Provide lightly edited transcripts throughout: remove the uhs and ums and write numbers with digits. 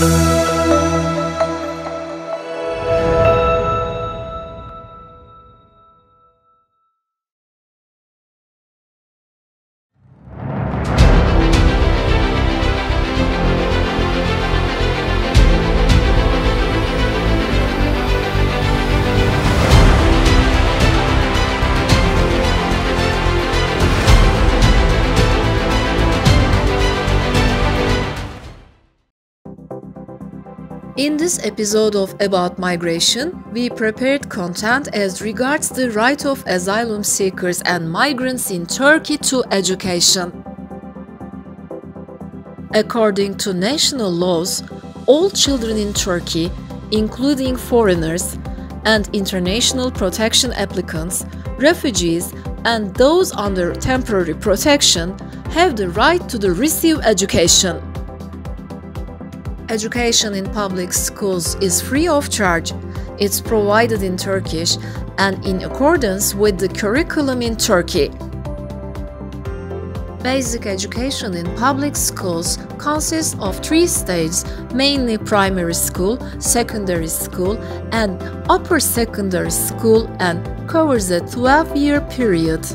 In this episode of About Migration, we prepared content as regards the right of asylum seekers and migrants in Turkey to education. According to national laws, all children in Turkey, including foreigners and international protection applicants, refugees, and those under temporary protection, have the right to receive education. Education in public schools is free of charge. It's provided in Turkish and in accordance with the curriculum in Turkey. Basic education in public schools consists of 3 stages, mainly primary school, secondary school, and upper secondary school, and covers a 12-year period.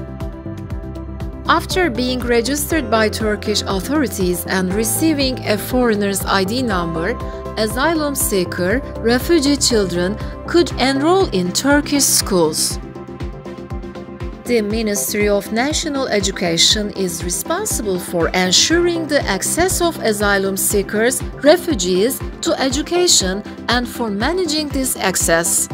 After being registered by Turkish authorities and receiving a foreigner's ID number, asylum seeker, refugee children could enroll in Turkish schools. The Ministry of National Education is responsible for ensuring the access of asylum seekers, refugees to education and for managing this access.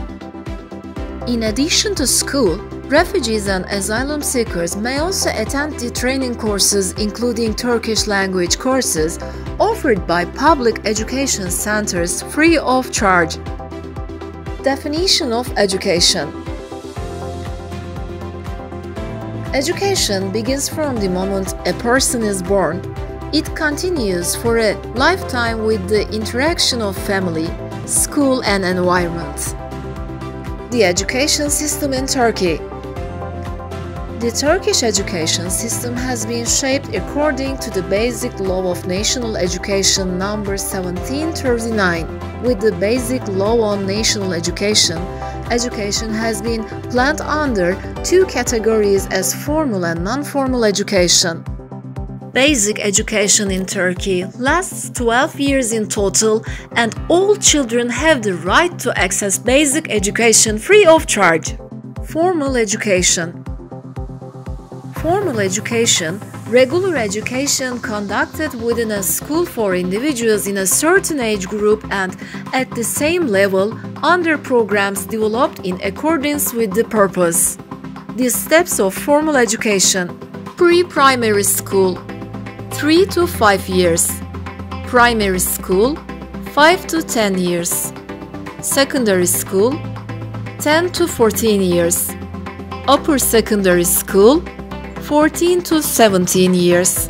In addition to school, refugees and asylum seekers may also attend the training courses, including Turkish language courses, offered by public education centers free of charge. Definition of education. Education begins from the moment a person is born. It continues for a lifetime with the interaction of family, school, and environment. The education system in Turkey. The Turkish education system has been shaped according to the Basic Law of National Education No. 1739. With the Basic Law on National Education, education has been planned under 2 categories as formal and non-formal education. Basic education in Turkey lasts 12 years in total, and all children have the right to access basic education free of charge. Formal education. Formal education, regular education conducted within a school for individuals in a certain age group and at the same level under programs developed in accordance with the purpose. The steps of formal education: pre-primary school, 3 to 5 years; primary school, 5 to 10 years; secondary school, 10 to 14 years; upper secondary school, 14 to 17 years.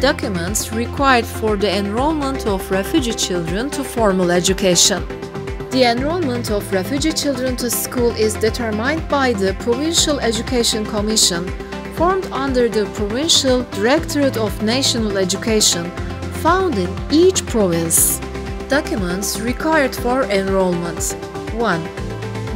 Documents required for the enrollment of refugee children to formal education. The enrollment of refugee children to school is determined by the Provincial Education Commission, formed under the Provincial Directorate of National Education, found in each province. Documents required for enrollment. 1.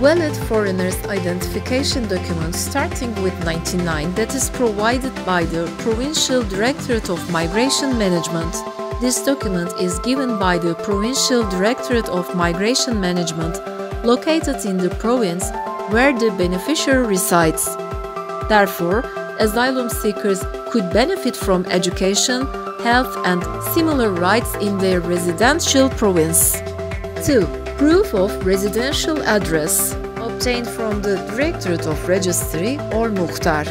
Valid foreigners identification document starting with 99 that is provided by the Provincial Directorate of Migration Management. This document is given by the Provincial Directorate of Migration Management located in the province where the beneficiary resides. Therefore, asylum seekers could benefit from education, health, and similar rights in their residential province. 2. Proof of residential address obtained from the Directorate of Registry or Muhtar.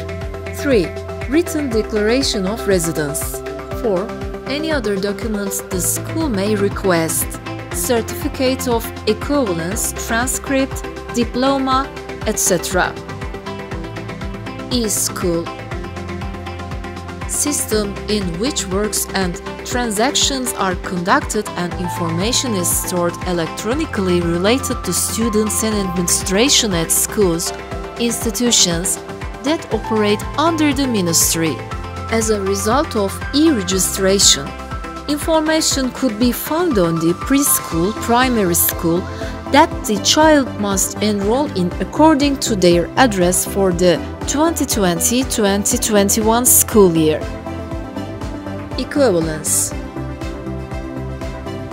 3. Written declaration of residence. 4. Any other documents the school may request. Certificate of equivalence, transcript, diploma, etc. E-school. System in which works and transactions are conducted and information is stored electronically related to students and administration at schools, institutions that operate under the ministry. As a result of e-registration, Information could be found on the preschool, primary school that the child must enroll in according to their address for the 2020-2021 school year. Equivalence.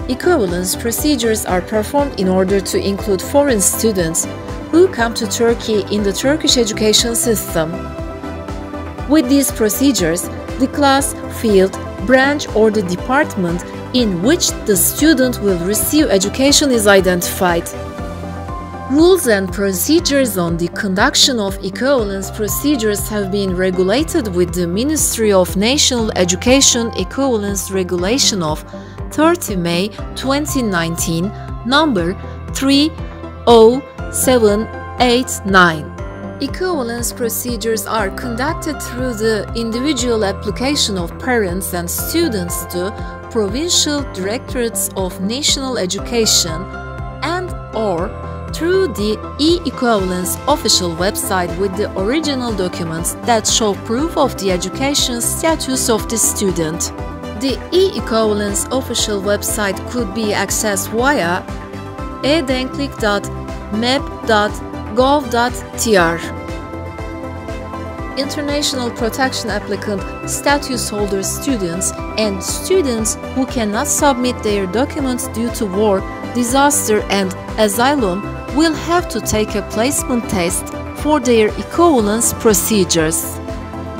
Equivalence procedures are performed in order to include foreign students who come to Turkey in the Turkish education system. With these procedures, the class, field, branch or the department in which the student will receive education is identified. Rules and procedures on the conduction of equivalence procedures have been regulated with the Ministry of National Education Equivalence Regulation of 30 May 2019, number 30789. Equivalence procedures are conducted through the individual application of parents and students to Provincial Directorates of National Education and/or through the e-equivalence official website with the original documents that show proof of the education status of the student. The e-equivalence official website could be accessed via edenklik.mep.gov.tr. International protection applicant status holder students and students who cannot submit their documents due to war, disaster and asylum will have to take a placement test for their equivalence procedures.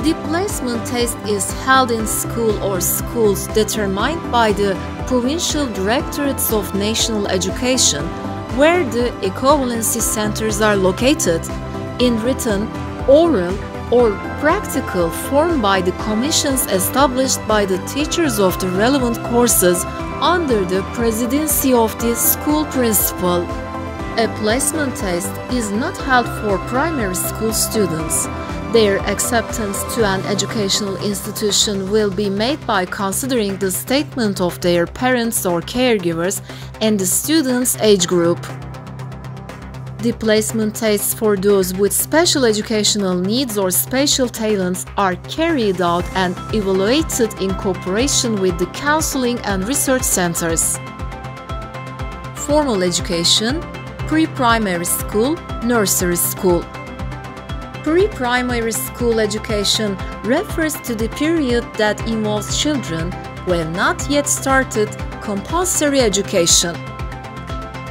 The placement test is held in school or schools determined by the Provincial Directorates of National Education, where the equivalency centers are located, in written, oral, or practical form by the commissions established by the teachers of the relevant courses under the presidency of the school principal. A placement test is not held for primary school students. Their acceptance to an educational institution will be made by considering the statement of their parents or caregivers and the student's age group. The placement tests for those with special educational needs or special talents are carried out and evaluated in cooperation with the counseling and research centers. Formal education, pre-primary school, nursery school. Pre-primary school education refers to the period that involves children who have not yet started compulsory education.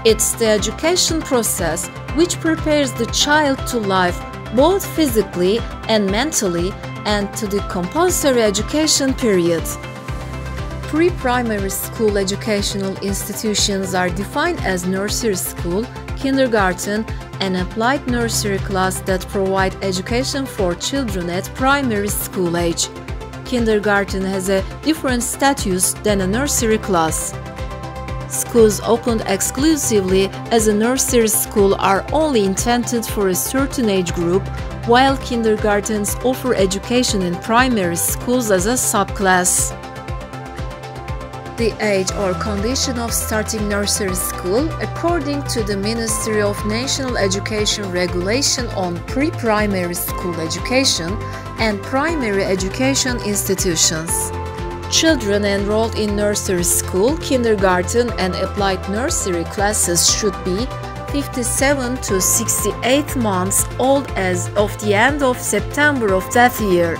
It's the education process which prepares the child to life both physically and mentally and to the compulsory education period. Pre-primary school educational institutions are defined as nursery school, kindergarten, and applied nursery class that provide education for children at primary school age. Kindergarten has a different status than a nursery class. Schools opened exclusively as a nursery school are only intended for a certain age group, while kindergartens offer education in primary schools as a subclass. The age or condition of starting nursery school according to the Ministry of National Education Regulation on Pre-Primary School Education and Primary Education Institutions. Children enrolled in nursery school, kindergarten and applied nursery classes should be 57 to 68 months old as of the end of September of that year.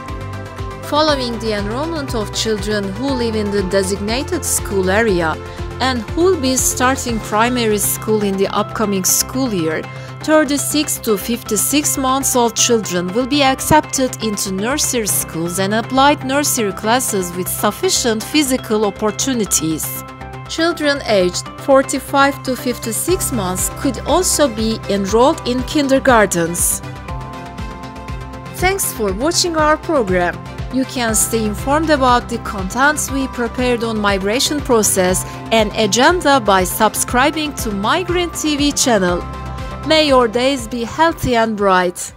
Following the enrollment of children who live in the designated school area and who will be starting primary school in the upcoming school year, 36 to 56 months old children will be accepted into nursery schools and applied nursery classes with sufficient physical opportunities. Children aged 45 to 56 months could also be enrolled in kindergartens. Thanks for watching our program. You can stay informed about the contents we prepared on migration process and agenda by subscribing to Migrant TV channel. May your days be healthy and bright.